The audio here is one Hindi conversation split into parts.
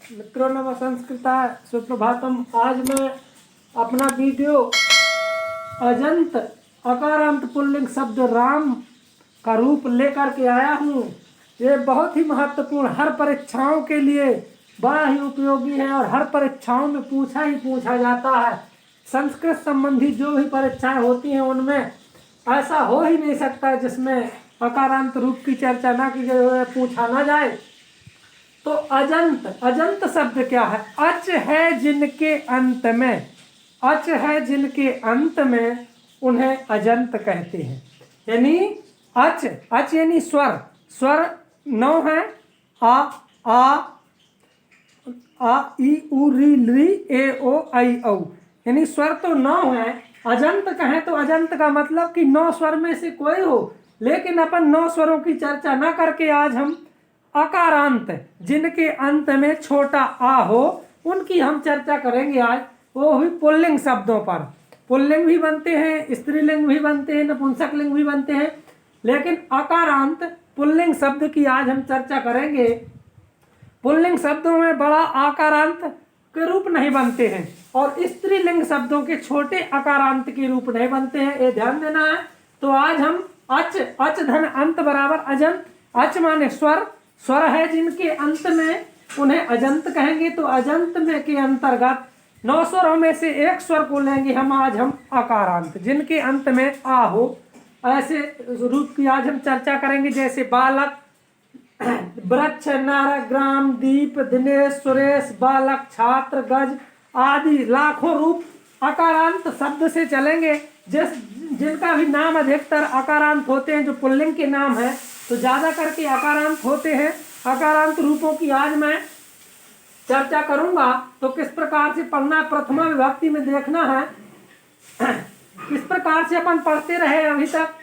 मित्रों नमः संस्कृता सुप्रभातम। आज मैं अपना वीडियो अजंत अकारांत पुल्लिंग शब्द राम का रूप लेकर के आया हूँ। ये बहुत ही महत्वपूर्ण, हर परीक्षाओं के लिए बड़ा ही उपयोगी है और हर परीक्षाओं में पूछा जाता है। संस्कृत संबंधी जो भी परीक्षाएं होती हैं उनमें ऐसा हो ही नहीं सकता जिसमें अकारांत रूप की चर्चा ना की जाए, पूछा ना जाए। तो अजंत, अजंत शब्द क्या है? अच है जिनके अंत में, अच है जिनके अंत में उन्हें अजंत कहते हैं। यानी अच, अच यानी स्वर, स्वर 9 है। आ ई उ री ली ए ओ आई औ, यानी स्वर तो 9 है। अजंत कहें तो अजंत का मतलब कि 9 स्वर में से कोई हो, लेकिन अपन 9 स्वरों की चर्चा ना करके आज हम अकारांत जिनके अंत में छोटा आ हो उनकी हम चर्चा करेंगे आज, वो भी पुल्लिंग शब्दों पर। पुल्लिंग भी बनते हैं, स्त्रीलिंग भी बनते हैं, नपुंसकलिंग भी बनते हैं, लेकिन अकारांत पुल्लिंग शब्द की आज हम चर्चा करेंगे। पुल्लिंग शब्दों में बड़ा आकारांत के रूप नहीं बनते हैं और स्त्रीलिंग शब्दों के छोटे आकारांत के रूप नहीं बनते हैं, ये ध्यान देना है। तो आज हम अच, अच धन अंत बराबर अजंत, अच माने स्वर, स्वर है जिनके अंत में उन्हें अजंत कहेंगे। तो अजंत में के अंतर्गत 9 स्वरों में से एक स्वर को लेंगे हम आज हम अकारांत, जिनके अंत में आ हो, ऐसे रूप की आज हम चर्चा करेंगे। जैसे बालक, वृक्ष, नर, ग्राम, दीप, दिनेश, सुरेश, बालक, छात्र, गज आदि लाखों रूप अकारांत शब्द से चलेंगे। जिनका भी नाम अधिकतर अकारांत होते हैं, जो पुल्लिंग के नाम है तो ज्यादा करके अकारांत होते हैं। अकारांत रूपों की आज मैं चर्चा करूंगा। तो किस प्रकार से पढ़ना, प्रथमा विभक्ति में देखना है, किस प्रकार से अपन पढ़ते रहे अभी तक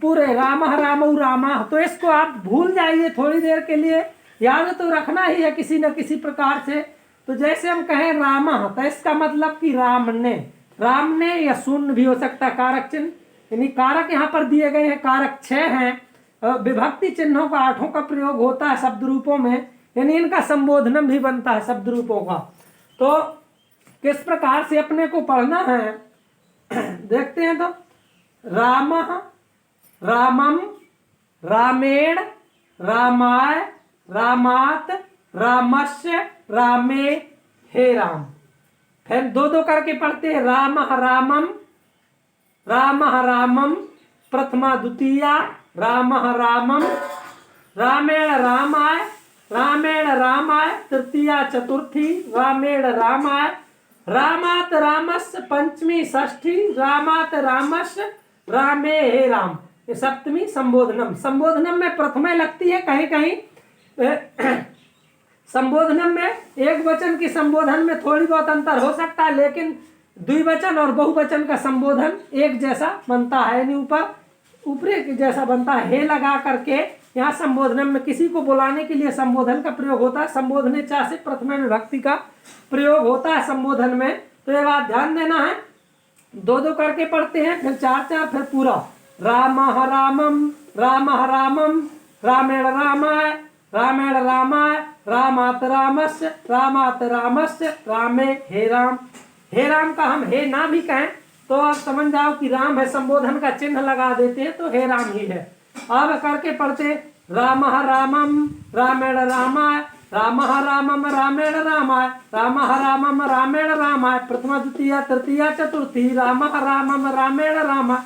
पूरे रामः रामौ रामः, तो इसको आप भूल जाइए थोड़ी देर के लिए, याद तो रखना ही है किसी न किसी प्रकार से। तो जैसे हम कहें रामः, तो इसका मतलब कि राम ने, राम ने, या शून्य भी हो सकता है कारक चिन्ह, यानी कारक यहाँ पर दिए गए हैं, कारक 6 हैं। विभक्ति चिन्हों का 8 का प्रयोग होता है शब्द रूपों में, यानी इनका संबोधनम भी बनता है शब्द रूपों का। तो किस प्रकार से अपने को पढ़ना है देखते हैं। तो रामः, रामम, रामेण, रामाय, रामात, रामस्य, रामे, हे राम। फिर दो दो करके पढ़ते हैं। रामः रामम, रामः रामम, प्रथमा द्वितीया, रामः रामम, रामेण रामाय, रामेण रामाय, तृतीया चतुर्थी, रामेण रामाय, रामात रामस्य, पंचमी षष्ठी, रामात रामस्य, रामे हे राम, ये सप्तमी संबोधनम। संबोधनम में प्रथमा लगती है, कहीं कहीं संबोधनम में एक वचन की संबोधन में थोड़ी बहुत अंतर हो सकता है, लेकिन द्विवचन और बहुवचन का संबोधन एक जैसा बनता है, यानी ऊपरी जैसा बनता है। हे लगा करके यहाँ संबोधन में किसी को बुलाने के लिए संबोधन का प्रयोग होता है। संबोधने चा से प्रथमा विभक्ति का प्रयोग होता है संबोधन में, तो ये बात ध्यान देना है। दो दो करके पढ़ते हैं, फिर 4 फिर पूरा। रामः रामम, रामः रामम, रामेण रामाय, रामेण रामाय, रामात रामस्य, रामात रामस्य, रामे हे राम। हे राम का हम हे ना भी कहें तो आप समझ जाओ कि राम है, संबोधन का चिन्ह लगा देते हैं तो हे राम ही है। अब करके पढ़ते, रामः रामम, रामेण रामाय, रामः रामम, रामेण रामाय, रामः रामम, रामेण रामाय, प्रथमा द्वितीया तृतीया चतुर्थी, रामः रामम, रामेण रामाय,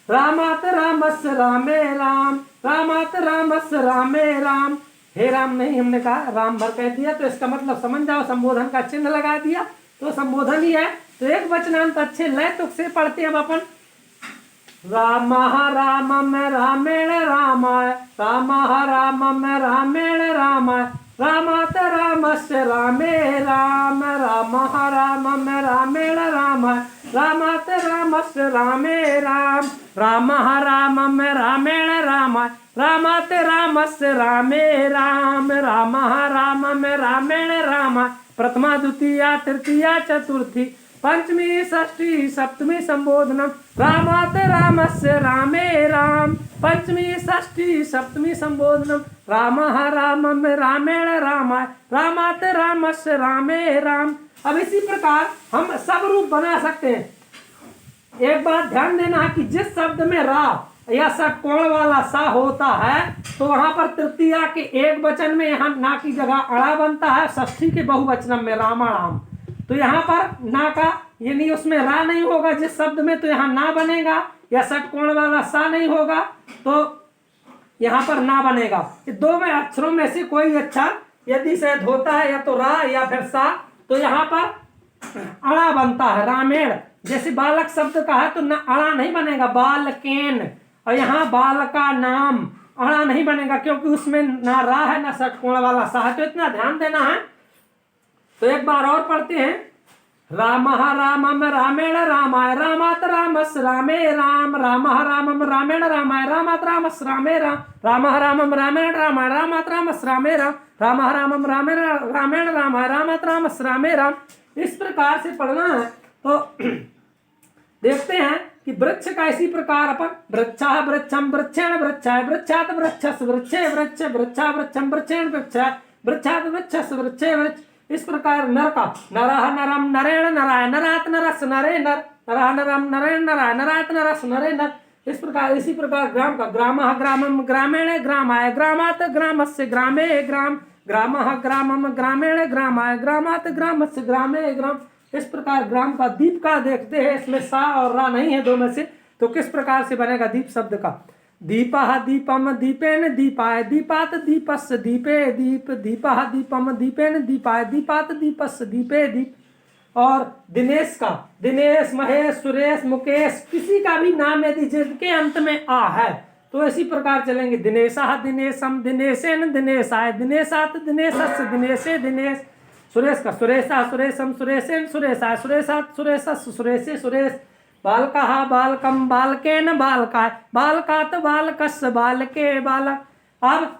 रामात रामस्य, रामे राम, रामात रामस्य, रामे राम। हे राम नहीं हमने कहा, राम भर कह दिया, तो इसका मतलब समझ जाओ संबोधन का चिन्ह लगा दिया तो संबोधन ही है। तो एक वचनांत अच्छे लय तुक से पढ़ते हैं अपन। रामः रामम, रामेण रामाय, रामः रामम, रामेण रामाय, रामात रामस्य, रामे राम, रामः रामम, रामेण रामाय, रामात रामस्य, रामे राम, रामः रामम, रामेण रामाय, रामात रामस्य, रामे राम, रामः रामम, रामेण रामाय, प्रथमा द्वितीया तृतीया चतुर्थी, पंचमी षष्ठी सप्तमी संबोधनम रामात रामस्य रामे राम। पंचमी षष्ठी सप्तमी संबोधनम रामः रामम रामेण रामाय रामात रामस्य रामे राम। अब इसी प्रकार हम सब रूप बना सकते हैं। एक बात ध्यान देना है कि जिस शब्द में रा या षटकोण वाला सा होता है तो वहां पर तृतीया के एक वचन में यहाँ ना की जगह अड़ा बनता है, षष्ठी के बहुवचन में रामाणाम। तो यहाँ पर ना का यानी उसमें रा नहीं होगा जिस शब्द में, तो यहाँ ना बनेगा, या षटकोण वाला सा नहीं होगा तो यहाँ पर ना बनेगा। दो में अक्षरों में से कोई अक्षर यदि शायद होता है या तो रा या फिर सा, तो यहाँ पर अड़ा बनता है। रामेण जैसे बालक शब्द का है तो ना अड़ा नहीं बनेगा, बालकेन। और यहाँ बाल का नाम अड़ा नहीं बनेगा क्योंकि उसमें ना रा है ना षटकोण वाला सा है, तो इतना ध्यान देना है। तो एक बार और पढ़ते हैं। रामः रामम रामेण रामाय रामात रामस् रामे राम। रामः रामम रामेण रामाय रामात रामस् रामे राम। रामः रामम रामेण रामाय रामात रामस् रामे राम। रामः रामम रामेण रामाय रामात रामस् रामे राम। इस प्रकार से पढ़ना है। तो देखते हैं कि वृक्ष का इसी प्रकार अपन वृक्षा वृक्षम वृक्षेण वृक्षाय वृक्षात वृक्षस वृक्षे वृक्ष वृक्षा वृक्षम वृक्षेण वृक्षाय वृक्षात वृक्षस वृक्षे वृक्ष। इस प्रकार नर का नरः नरम नरेण नराय नरात नरस नरे नर नरः नरम नरेण नराय नरात नरस नरे नर। इस प्रकार इसी प्रकार ग्राम का ग्रामः ग्रामम ग्रामेण ग्रामाय ग्रामात ग्रामस्य ग्रामे ग्राम। ग्रामः ग्रामम ग्रामेण ग्रामाय ग्रामात ग्रामस्य ग्रामे ग्राम। इस प्रकार ग्राम का दीप का देखते हैं, इसमें सा और रा नहीं है दो में से, तो किस प्रकार से बनेगा दीप शब्द का। दीपः दीपम दीपेन दीपाय दीपात दीपस्य दीपे दीप। दीपः दीपम दीपेन दीपाय दीपात दीपस्य दीपे दीप। और दिनेश का दिनेश महेश सुरेश मुकेश किसी का भी नाम यदि जिसके अंत में आ है तो इसी प्रकार चलेंगे। दिनेशः दिनेशम दिनेशेन दिनेशाय दिनेशात दिनेशस्य दिनेशे दिनेश। सुरेश का सुरेशा सुरेशम सुरेशेन सुरेशाय सुरेशात सुरेशस सुरेशे सुरेश। बालकः बालकम बालकेन बालकाय बालकात बालकस्य बालके बालक। अब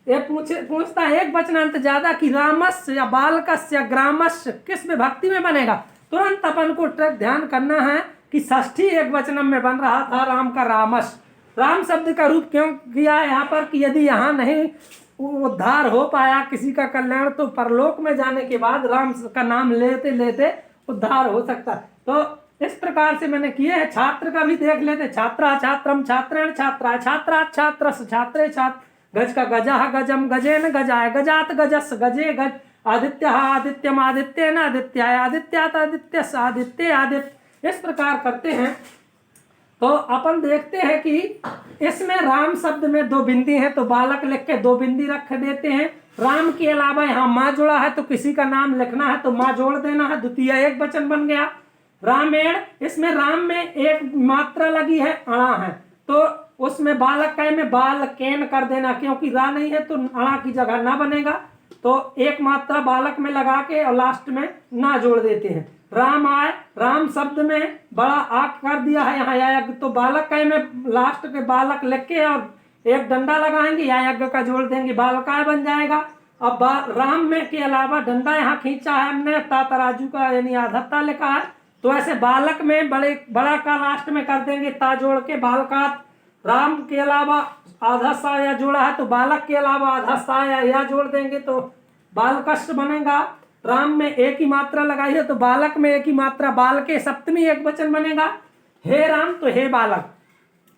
ये पूछता है एक वचनांत ज्यादा कि रामस्य या बालकस्य या ग्रामस्य किस विभक्ति में बनेगा। तुरंत अपन को ध्यान करना है कि षष्ठी एक वचनम में बन रहा था राम का रामस। राम शब्द का रूप क्यों किया है यहाँ पर कि यदि यहाँ नहीं उद्धार हो पाया किसी का कल्याण तो परलोक में जाने के बाद राम का नाम लेते लेते उद्धार हो सकता है। तो इस प्रकार से मैंने किए हैं। छात्र का भी देख लेते। छात्रा छात्रम छात्रेण छात्रा छात्रा छात्रस छात्रे छात्र। गज का गजः गजम गजेन गजाय गजात गजस गजे गज। आदित्यः आदित्यम आदित्येन आदित्याय आदित्यात आदित्यस आदित्य आदित्य। इस प्रकार करते हैं। तो अपन देखते हैं कि इसमें राम शब्द में दो बिंदी है तो बालक लिख के दो बिंदी रख देते हैं। राम के अलावा यहाँ माँ जोड़ा है तो किसी का नाम लिखना है तो माँ जोड़ देना है, द्वितीय एक वचन बन गया। रामेण इसमें राम में एक मात्रा लगी है अणा है तो उसमें बालक कै में बालकेन कर देना क्योंकि रा नहीं है तो अणा की जगह ना बनेगा। तो एक मात्रा बालक में लगा के और लास्ट में ना जोड़ देते हैं। राम आए राम शब्द में बड़ा आक कर दिया है यहाँ यज्ञ तो बालक कै में लास्ट के बालक लिख के और एक डंडा लगाएंगे या यज्ञ का जोड़ देंगे बालकाय बन जाएगा। अब राम में के अलावा डंडा यहाँ खींचा है हमने ता तराजू का यानी आधत्ता लिखा है तो ऐसे बालक में बड़ा का लास्ट में कर देंगे ता जोड़ के बालकात। राम के अलावा आधा सा या जोड़ा है तो बालक के अलावा आधा सा या जोड़ देंगे तो बालकष्ट बनेगा। राम में एक ही मात्रा लगाई है तो बालक में एक ही मात्रा बाल के सप्तमी एक वचन बनेगा। हे राम तो हे बालक।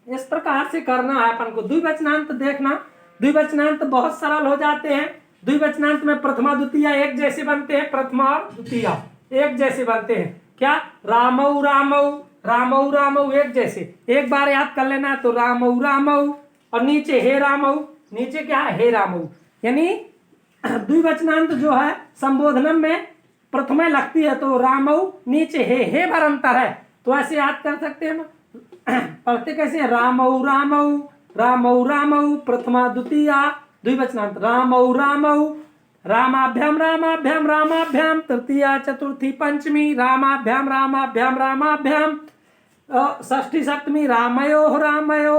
इस प्रकार से करना है अपन को। द्विवचनांत देखना, द्विवचनांत बहुत सरल हो जाते हैं। द्विवचनांत में प्रथमा द्वितीय एक जैसे बनते हैं, प्रथमा और द्वितीय एक जैसे बनते हैं। क्या रामौ रामौ रामौ रामौ एक जैसे। एक बार याद कर लेना तो रामौ रामौ और नीचे हे रामौ, नीचे क्या है हे रामौ। यानी द्विवचनांत जो है संबोधनम में प्रथमा लगती है तो रामौ नीचे हे भर अंतर है तो ऐसे याद कर सकते हैं ना। पढ़ते कैसे रामौ रामौ रामौ रामौ प्रथमा द्वितीय द्विवचनांत रामौ रामौ रामाभ्याम रामाभ्याम रामाभ्याम तृतीया चतुर्थी पंचमी रामाभ्याम रामाभ्याम रामाभ्याम षष्ठी सप्तमी रामयो रामयो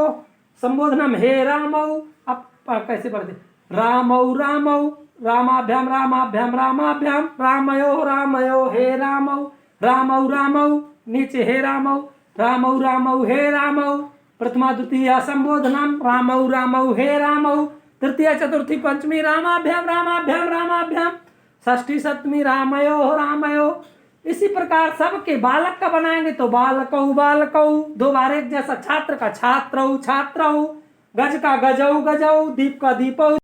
संबोधनम हे रामौ। अब कैसे पढ़ते रामौ रामौ रामाभ्याम रामाभ्याम रामाभ्याम रामयो रामयो हे रामौ रामौ रामौ, नीचे हे रामौ, रामौ रामौ हे रामौ, प्रथमा द्वितीया संबोधनम रामौ रामौ हे रामौ, तृतीया चतुर्थी पंचमी रामाभ्याम रामाभ्याम रामाभ्याम, षष्ठी सप्तमी रामयो रामयो। इसी प्रकार सबके बालक का बनाएंगे तो बालकौ बालकौ, दो बार एक जैसा, छात्र का छात्रौ छात्रौ, गज का गजौ गजौ, दीप का दीपौ।